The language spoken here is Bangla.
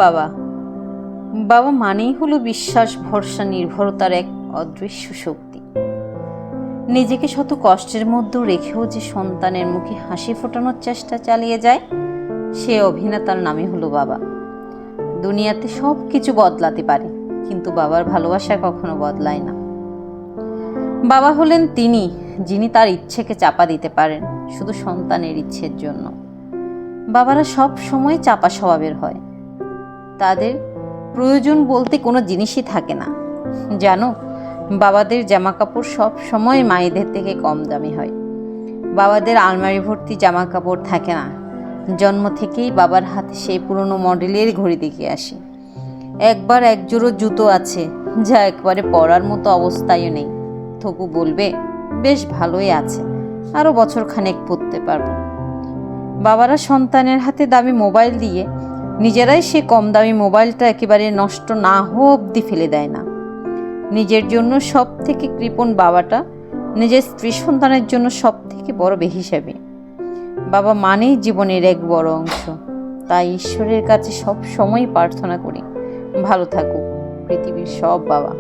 বাবা বাবা মানেই হলো বিশ্বাস, ভরসা, নির্ভরতার এক অদৃশ্য শক্তি। নিজেকে শত কষ্টের মধ্যেও রেখেও যে সন্তানের মুখে হাসি ফোটানোর চেষ্টা চালিয়ে যায়, সে অভিনেতার নামই হলো বাবা। দুনিয়াতে সব কিছু বদলাতে পারে, কিন্তু বাবার ভালোবাসা কখনো বদলায় না। বাবা হলেন তিনি, যিনি তার ইচ্ছেকে চাপা দিতে পারেন শুধু সন্তানের ইচ্ছের জন্য। বাবারা সব সময় চাপা স্বভাবের হয়, তাদের প্রয়োজন বলতে কোনো জিনিসই থাকে না। জানো, বাবাদের জামা কাপড় সব সময় মায়েদের থেকে কম দামি হয়। বাবাদের আলমারি ভর্তি জামা কাপড় থাকে না। জন্ম থেকেই বাবার হাতে সেই পুরনো মডেলের ঘড়ি দেখে আসি। একবার এক জোড়ো জুতো আছে, যা একবারে পরার মতো অবস্থায়ও নেই, তবু বলবে বেশ ভালোই আছে, আরও বছর খানেক পরতে পারবো। বাবারা সন্তানের হাতে দামি মোবাইল দিয়ে নিজেরাই সে কম দামি মোবাইলটা একেবারে নষ্ট না হওয়া অবধি ফেলে দেয় না। নিজের জন্য সব থেকে কৃপণ বাবাটা নিজের স্ত্রী সন্তানের জন্য সব থেকে বড় বেহিসাবি। বাবা মানেই জীবনের এক বড় অংশ। তাই ঈশ্বরের কাছে সব সময় প্রার্থনা করি, ভালো থাকুক পৃথিবীর সব বাবা।